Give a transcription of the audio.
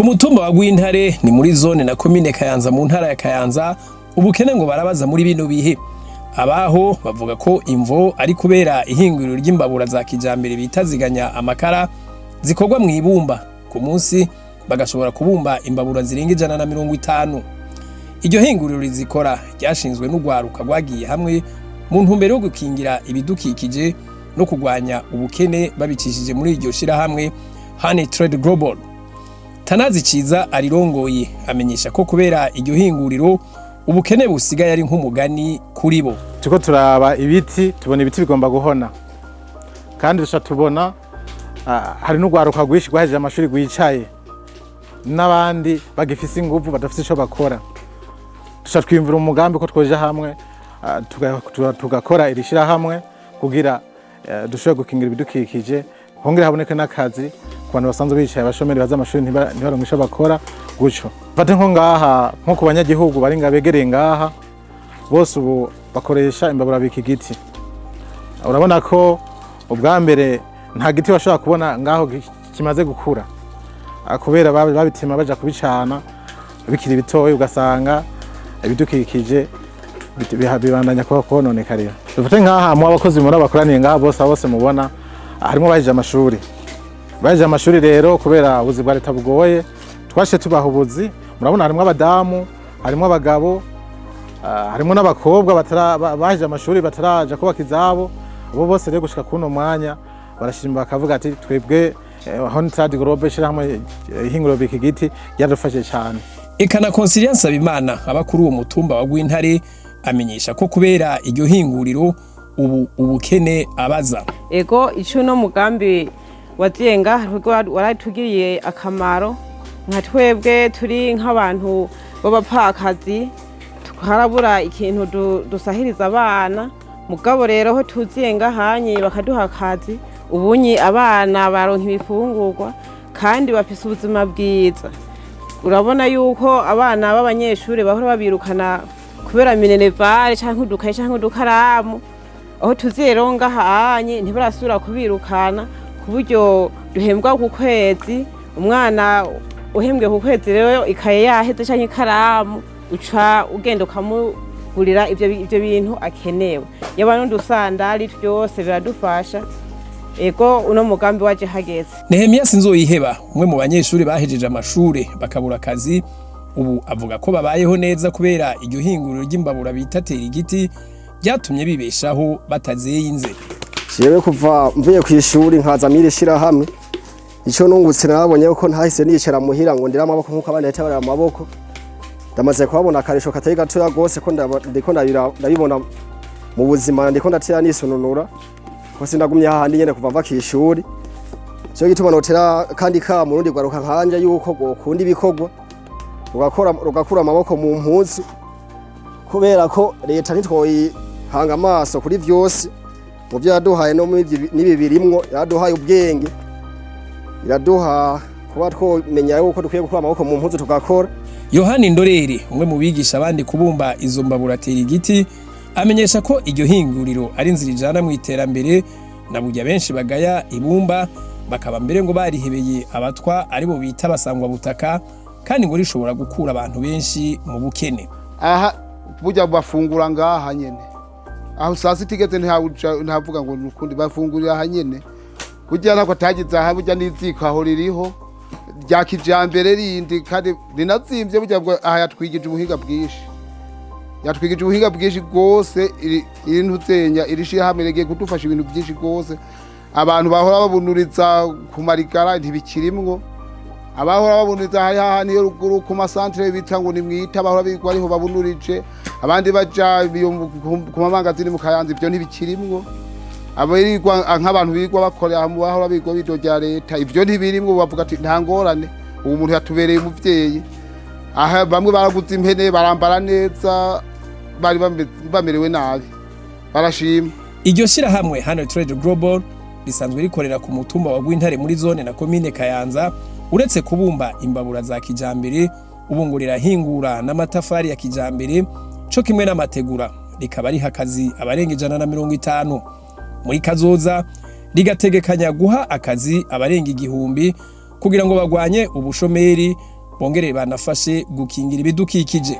Ku mutumba wa Rwintare ni muri zone na komine Kayanza mu ntara ya Kayanza, ubukene ngo barabaza muri bino bihe. Abaho bavuga ko imvo ari kubera ihinguriro ry'imbabura za kijambere bitaziganya amakara zikorwa mu ibumba, ku munsi bagashobora kubumba imbabura zirenga 150. Iryo hinguriro rizikora ryashinzwe n'ugwaruka rwagiye hamwe mu ntumbero yo gukingira ibidukikije no kugwanya ubukene babicishije muri iryo shira hamwe Honey Trade Global. Tanazi Ciza arirongoye amenyesha ko kubera iryo hinguriro ubukene busigaye ari nk'umugani kuri bo. Tuko turaba ibiti, tubona ibiti bigomba guhona. Kandi dusha tubona hari n'ugwaruka rwishi rwahejeje amashuri rwicaye. N'abandi bagifise inguvu badafise ico bakora. Dusha twimvira umugambi ko twoje hamwe tugakora irishira hamwe kugira dushobore gukingira ibidukikije, hongera haboneke n'akazi ku bantu basanzwe bicaye, abashomeri baza amashuri ntibaronke ico bakora guco. Fate nko ngaha nko ku banyagihugu bari ngabegereye ngaha bose ubu bakoresha imbabura biki giti. Urabona ko ubwa mbere nta giti bashobora kubona ngaho kimaze gukura, kubera babitema baja kubicana bikiri bitoye, ugasanga ibidukikije bibandanya kuba kononekara. Dufate ngaha mu abakozi muri abakoraniye ngaha bose mubona harimo baje amashuri. Baje amashuri rero kubera ubuzi bwa leta bugoye, twashe tubaha ubuzi. Murabona harimo abadamu, harimo abagabo, harimo n'abakobwa baje amashuri bataraja kubaka izabo. Abo bose rero gushika kuno mwanya barashimba bakavuga ati twebwe Honey Trade Global shira hamwe ihinguriro biki giti yadufashe cyane. Ekana Conciliance Sabimana abakuru uwo mutumba wa Rwintare amenyesha ko kubera iryo hinguriro ubukene abaza. Ego ico no mugambi wazenga waratugiriye akamaro nka twebwe turi nk'abantu b'abapfakazi, tukarabura ikintu dusahiriza abana. Mugabo rero ho tuziyenga hanye bakaduha akazi, ubunyi abana baronka ibifungurwa kandi bafise ubuzima bwiza. Urabona yuko abana b'abanyeshuri bahora babirukana kubera minerevare canke udukaye canke udukaramu, aho tuziyeronga hanye ntibarasubira kubirukana ku buryo duhembwa ku kwezi. Umwana uhembwe ku kwezi rero ikaye yaheze canke ikaramu uca ugenda ukamugurira ivyo bintu akenewe. Yaba n'udusandali byose biradufasha. Ego uno mugambi waje hageze. Nehemia Sinzoyiheba umwe mu banyeshuri bahejeje amashure bakabura akazi, ubu avuga ko babayeho neza kubera iryo hinguriro ry'imbabura bitatera igiti byatumye bibeshaho batazeyinze. Jewe kuva mvuye ku ishuri nkaza mirishira hamwe, ico nungutse nabonye ko ntahise nicara muhira ngo ndira amaboko nkuko abandi batabara amaboko. Ndamaze kubabona akarisho katari gatoya gose ko ndiko ndabibona mu buzima, ndiko ndatera nisununura ko sindagumye hahandi nyene kuva mva ku ishuri. Cyo gituma notera kandi ka mu rundi gwaruka nkanje yuko gokunda ibikorwa rugakura amaboko mu mpuzu, kubera ko leta nitwoyi hanga amaso kuri vyose mu byo yaduhaye no nibi birimwo. Yaduhaye ubwenge, iraduha kuba twomenya yuko dukwiye gukura amaboko mu mpuzu tugakora. Yohani Ndorere umwe mu bigisha abandi kubumba izo mbabura tera igiti amenyesha ko iryo hinguriro ari inzira ijana mu iterambere, na burya benshi bagaya ibumba bakaba mbere ngo barihebeye abatwa aribo bita basangwa butaka, kandi ngo rishobora gukura abantu benshi mu bukene. Aha burya bafungura ngaha nyene, aho sasa tigeze ntavuga ngo nukundi bafungurira aha nyene. Burya nako tagize aha burya niziko aho ririho rya kijambere rindi kandi rinazimvye. Burya aha yatwigije ubuhinga bwinshi, yatwigije ubuhinga bwinshi gose. Irintu zenya irishira hamwe regeye kudufasha ibintu byinshi gose. Abantu bahora babunuriza ku marigara ntibikirimwo, abahora babunuriza haya niyo ruguru ku masantre bita ngo nimwita bahora bigwa ariho babunurije, abandi baja ku mamangazini mu Kayanza ibyo ntibikirimwo. Abirirwa nk'abantu bigwa bakorera mu bahora bigwa bidojya leta ibyo ntibirimwo. Bavuga ati nta ngorane, ubu muntu yatubereye umuvyeyi. Aha bamwe baraguze impene barambara neza, bari bamerewe nabi, barashima. Iryo shira hamwe Honey Trade Global risanzwe rikorera ku mutumba wa Rwintare muri zone na komine Kayanza. Uretse kubumba imbabura za kijambere, ubungurira hingura n'amatafari ya kijambere cyo kimwe n'amategura, rikaba ari hakazi abarenga 150. Muri kazoza rigategekanya guha akazi abarenga 1000 kugira ngo bagwanye ubushomeri bongere banafashe gukingira ibidukikije.